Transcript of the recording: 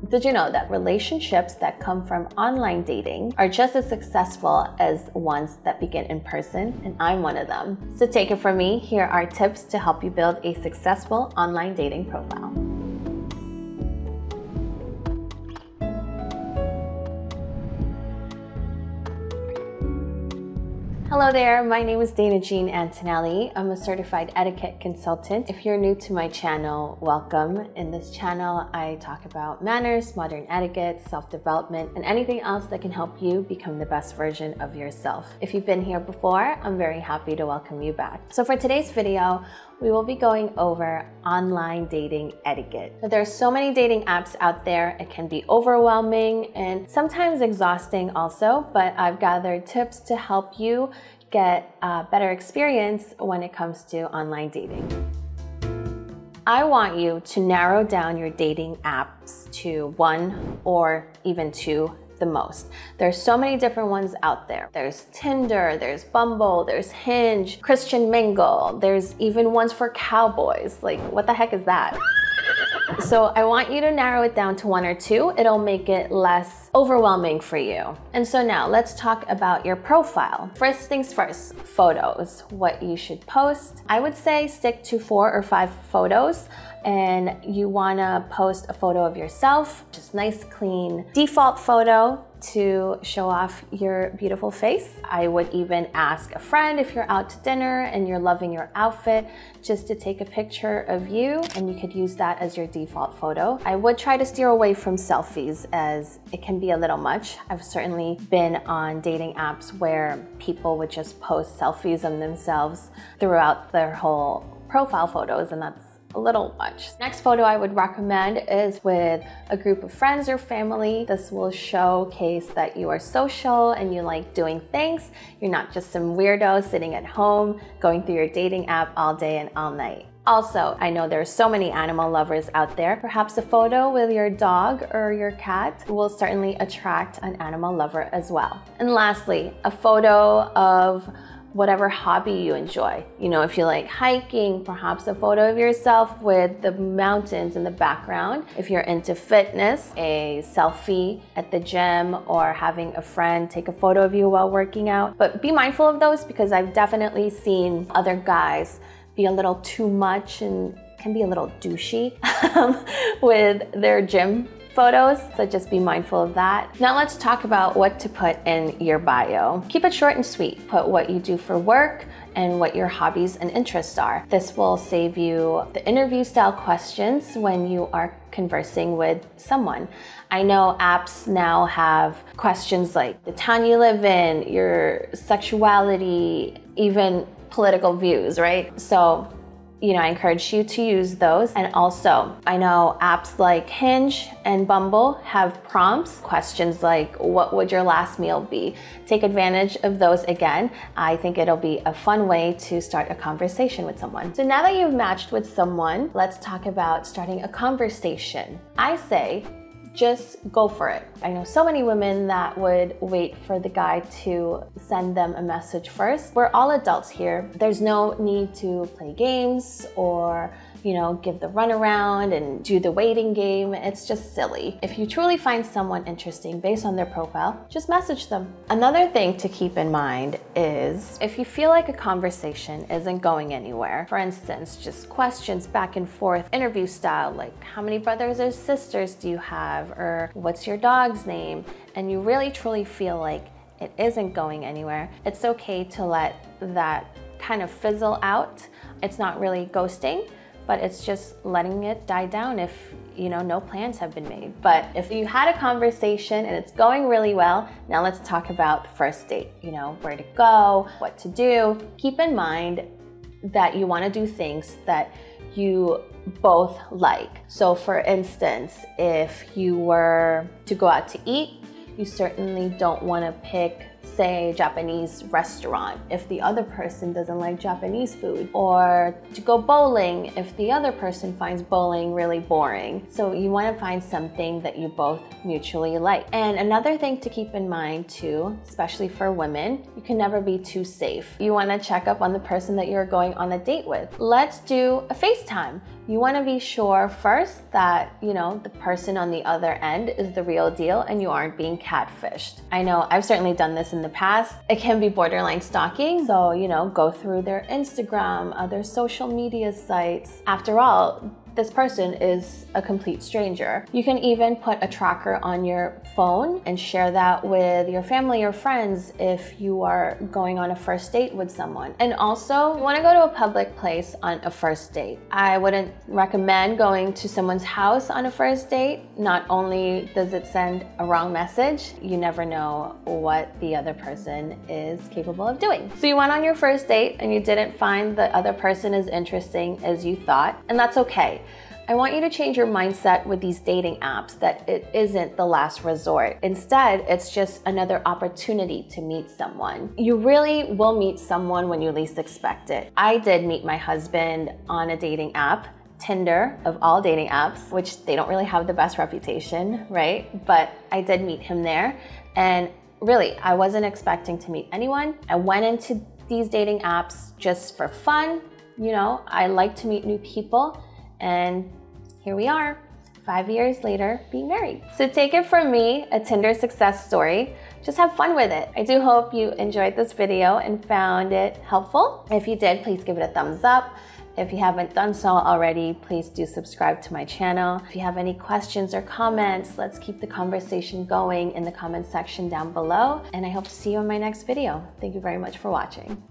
Did you know that relationships that come from online dating are just as successful as ones that begin in person? And I'm one of them. So take it from me, here are tips to help you build a successful online dating profile. Hello there, my name is Dana Jean Antonelli. I'm a certified etiquette consultant. If you're new to my channel, welcome. In this channel, I talk about manners, modern etiquette, self-development, and anything else that can help you become the best version of yourself. If you've been here before, I'm very happy to welcome you back. So for today's video, we will be going over online dating etiquette. There are so many dating apps out there. It can be overwhelming and sometimes exhausting also, but I've gathered tips to help you get a better experience when it comes to online dating. I want you to narrow down your dating apps to one or even two the most. There's so many different ones out there. There's Tinder, there's Bumble, there's Hinge, Christian Mingle, there's even ones for cowboys. Like, what the heck is that? So I want you to narrow it down to one or two. It'll make it less overwhelming for you. And so now let's talk about your profile. First things first, photos. What you should post. I would say stick to 4 or 5 photos, and you wanna post a photo of yourself, just nice, clean, default photo to show off your beautiful face. I would even ask a friend if you're out to dinner and you're loving your outfit, just to take a picture of you, and you could use that as your default photo. I would try to steer away from selfies as it can be a little much. I've certainly been on dating apps where people would just post selfies of themselves throughout their whole profile photos, and that's a little much. Next photo I would recommend is with a group of friends or family. This will showcase that you are social and you like doing things. You're not just some weirdo sitting at home going through your dating app all day and all night. Also, I know there's so many animal lovers out there. Perhaps a photo with your dog or your cat will certainly attract an animal lover as well. And lastly, a photo of whatever hobby you enjoy. You know, if you like hiking, perhaps a photo of yourself with the mountains in the background. If you're into fitness, a selfie at the gym, or having a friend take a photo of you while working out. But be mindful of those, because I've definitely seen other guys be a little too much and can be a little douchey with their gym photos, so just be mindful of that. Now let's talk about what to put in your bio. Keep it short and sweet. Put what you do for work and what your hobbies and interests are. This will save you the interview style questions when you are conversing with someone. I know apps now have questions like the town you live in, your sexuality, even political views, right? So, you know, I encourage you to use those. And also, I know apps like Hinge and Bumble have prompts, questions like, what would your last meal be? Take advantage of those again. I think it'll be a fun way to start a conversation with someone. So now that you've matched with someone, let's talk about starting a conversation. I say, just go for it. I know so many women that would wait for the guy to send them a message first. We're all adults here. There's no need to play games or, you know, give the runaround and do the waiting game. It's just silly. If you truly find someone interesting based on their profile, just message them. Another thing to keep in mind is if you feel like a conversation isn't going anywhere, for instance, just questions back and forth, interview style, like how many brothers or sisters do you have, or what's your dog's name, and you really truly feel like it isn't going anywhere, it's okay to let that kind of fizzle out. It's not really ghosting, but it's just letting it die down if, you know, no plans have been made. But if you had a conversation and it's going really well, now let's talk about the first date. You know, where to go, what to do. Keep in mind that you want to do things that you both like. So for instance, if you were to go out to eat, you certainly don't want to pick, say, a Japanese restaurant if the other person doesn't like Japanese food, or to go bowling if the other person finds bowling really boring. So you want to find something that you both mutually like. And another thing to keep in mind too, especially for women, you can never be too safe. You want to check up on the person that you're going on a date with. Let's do a FaceTime. You want to be sure first that, the person on the other end is the real deal and you aren't being catfished. I know I've certainly done this in the past. It can be borderline stalking. So, go through their Instagram, other social media sites. After all, this person is a complete stranger. You can even put a tracker on your phone and share that with your family or friends if you are going on a first date with someone. And also, you want to go to a public place on a first date. I wouldn't recommend going to someone's house on a first date. Not only does it send a wrong message, you never know what the other person is capable of doing. So you went on your first date and you didn't find the other person as interesting as you thought, and that's okay. I want you to change your mindset with these dating apps that it isn't the last resort. Instead, it's just another opportunity to meet someone. You really will meet someone when you least expect it. I did meet my husband on a dating app, Tinder of all dating apps, which they don't really have the best reputation, right? But I did meet him there, and really, I wasn't expecting to meet anyone. I went into these dating apps just for fun. I like to meet new people. And here we are, 5 years later, being married. So take it from me, a Tinder success story. Just have fun with it. I do hope you enjoyed this video and found it helpful. If you did, please give it a thumbs up. If you haven't done so already, please do subscribe to my channel. If you have any questions or comments, let's keep the conversation going in the comment section down below. And I hope to see you in my next video. Thank you very much for watching.